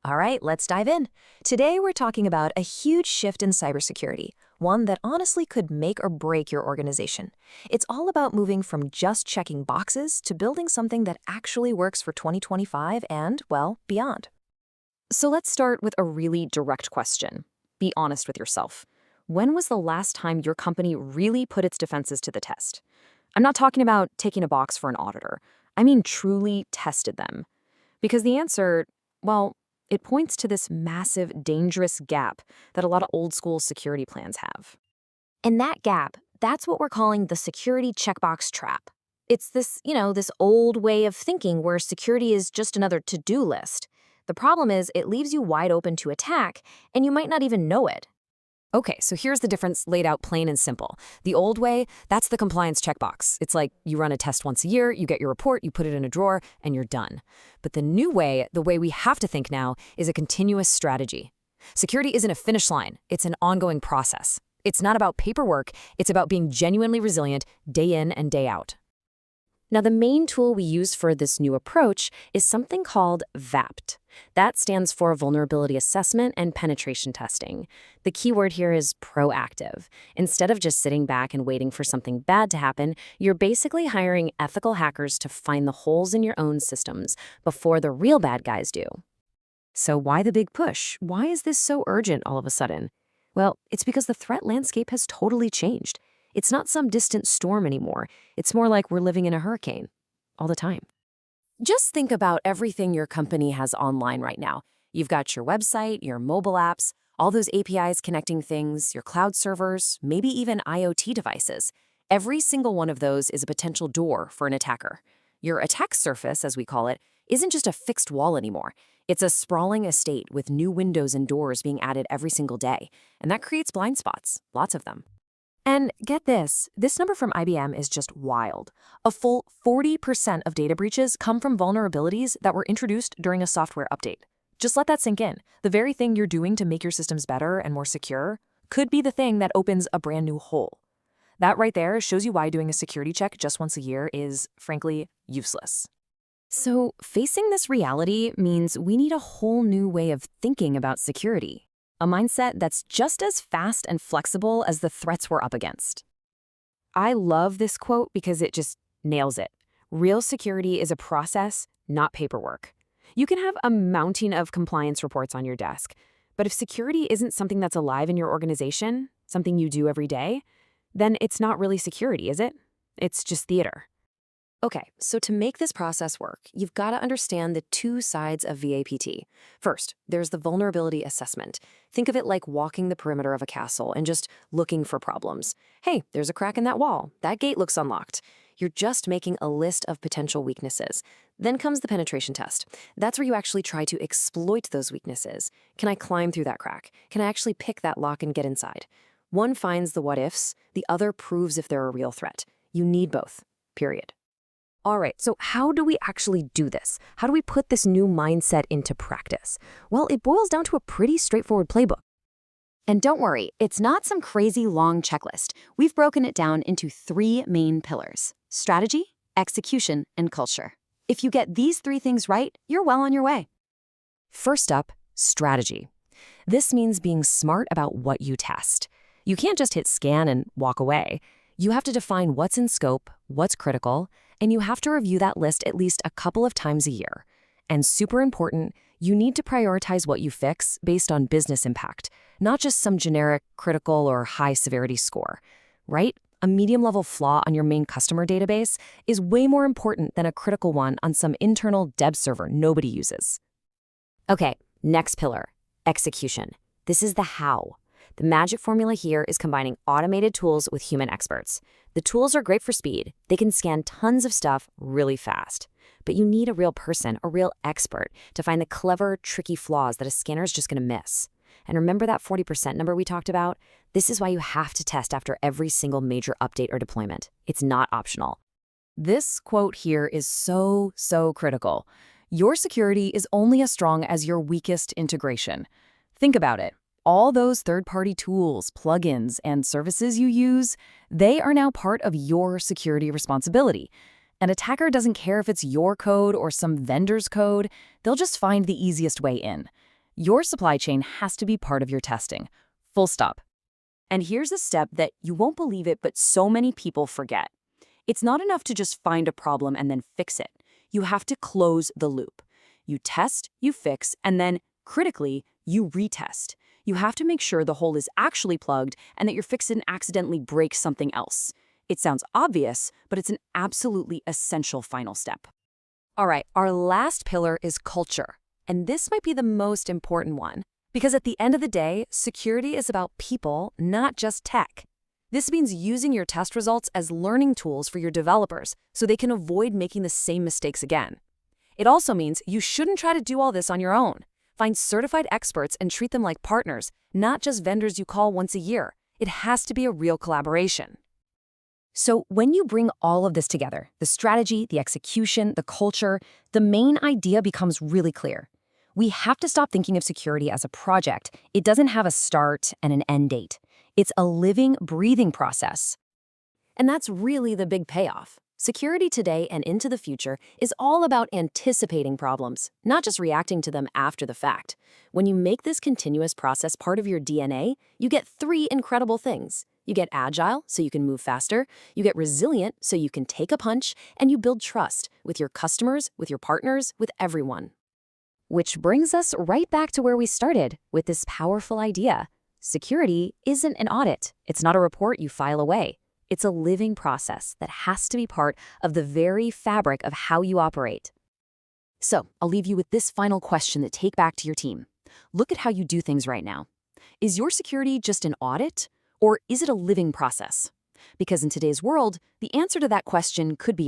All right, let's dive in. Today, we're talking about a huge shift in cybersecurity, one that honestly could make or break your organization. It's all about moving from just checking boxes to building something that actually works for 2025 and, well, beyond. So let's start with a really direct question. Be honest with yourself. When was the last time your company really put its defenses to the test? I'm not talking about taking a box for an auditor. I mean truly tested them. Because the answer, well, it points to this massive, dangerous gap that a lot of old school security plans have. And that gap, that's what we're calling the security checkbox trap. It's this old way of thinking where security is just another to-do list. The problem is it leaves you wide open to attack, and you might not even know it. Okay, so here's the difference laid out plain and simple. The old way, that's the compliance checkbox. It's like you run a test once a year, you get your report, you put it in a drawer, and you're done. But the new way, the way we have to think now, is a continuous strategy. Security isn't a finish line, it's an ongoing process. It's not about paperwork, it's about being genuinely resilient day in and day out. Now, the main tool we use for this new approach is something called VAPT. That stands for Vulnerability Assessment and Penetration Testing. The key word here is proactive. Instead of just sitting back and waiting for something bad to happen, you're basically hiring ethical hackers to find the holes in your own systems before the real bad guys do. So why the big push? Why is this so urgent all of a sudden? Well, it's because the threat landscape has totally changed. It's not some distant storm anymore. It's more like we're living in a hurricane all the time. Just think about everything your company has online right now. You've got your website, your mobile apps, all those APIs connecting things, your cloud servers, maybe even IoT devices. Every single one of those is a potential door for an attacker. Your attack surface, as we call it, isn't just a fixed wall anymore. It's a sprawling estate with new windows and doors being added every single day. And that creates blind spots, lots of them. And get this number from IBM is just wild. A full 40% of data breaches come from vulnerabilities that were introduced during a software update. Just let that sink in. The very thing you're doing to make your systems better and more secure could be the thing that opens a brand new hole. That right there shows you why doing a security check just once a year is, frankly, useless. So facing this reality means we need a whole new way of thinking about security. A mindset that's just as fast and flexible as the threats we're up against. I love this quote because it just nails it. Real security is a process, not paperwork. You can have a mountain of compliance reports on your desk, but if security isn't something that's alive in your organization, something you do every day, then it's not really security, is it? It's just theater. Okay, so to make this process work, you've got to understand the two sides of VAPT. First, there's the vulnerability assessment. Think of it like walking the perimeter of a castle and just looking for problems. Hey, there's a crack in that wall. That gate looks unlocked. You're just making a list of potential weaknesses. Then comes the penetration test. That's where you actually try to exploit those weaknesses. Can I climb through that crack? Can I actually pick that lock and get inside? One finds the what-ifs, the other proves if they're a real threat. You need both, period. All right, so how do we actually do this? How do we put this new mindset into practice? Well, it boils down to a pretty straightforward playbook. And don't worry, it's not some crazy long checklist. We've broken it down into 3 main pillars: strategy, execution, and culture. If you get these 3 things right, you're well on your way. First up, strategy. This means being smart about what you test. You can't just hit scan and walk away. You have to define what's in scope, what's critical, and you have to review that list at least a couple of times a year. And super important, you need to prioritize what you fix based on business impact, not just some generic critical or high severity score, right? A medium-level flaw on your main customer database is way more important than a critical one on some internal dev server nobody uses. Okay, next pillar, execution. This is the how. The magic formula here is combining automated tools with human experts. The tools are great for speed. They can scan tons of stuff really fast. But you need a real person, a real expert, to find the clever, tricky flaws that a scanner is just going to miss. And remember that 40% number we talked about? This is why you have to test after every single major update or deployment. It's not optional. This quote here is so critical. Your security is only as strong as your weakest integration. Think about it. All those third-party tools, plugins, and services you use, they are now part of your security responsibility. An attacker doesn't care if it's your code or some vendor's code, they'll just find the easiest way in. Your supply chain has to be part of your testing. Full stop. And here's a step that you won't believe it, but so many people forget. It's not enough to just find a problem and then fix it. You have to close the loop. You test, you fix, and then, critically, you retest. You have to make sure the hole is actually plugged and that your fix didn't accidentally break something else. It sounds obvious, but it's an absolutely essential final step. All right, our last pillar is culture. And this might be the most important one, because at the end of the day, security is about people, not just tech. This means using your test results as learning tools for your developers so they can avoid making the same mistakes again. It also means you shouldn't try to do all this on your own. Find certified experts and treat them like partners, not just vendors you call once a year. It has to be a real collaboration. So when you bring all of this together, the strategy, the execution, the culture, the main idea becomes really clear. We have to stop thinking of security as a project. It doesn't have a start and an end date. It's a living, breathing process. And that's really the big payoff. Security today and into the future is all about anticipating problems, not just reacting to them after the fact. When you make this continuous process part of your DNA, you get three incredible things. You get agile, so you can move faster, you get resilient, so you can take a punch, and you build trust with your customers, with your partners, with everyone. Which brings us right back to where we started with this powerful idea. Security isn't an audit. It's not a report you file away. It's a living process that has to be part of the very fabric of how you operate. So, I'll leave you with this final question to take back to your team. Look at how you do things right now. Is your security just an audit, or is it a living process? Because in today's world, the answer to that question could be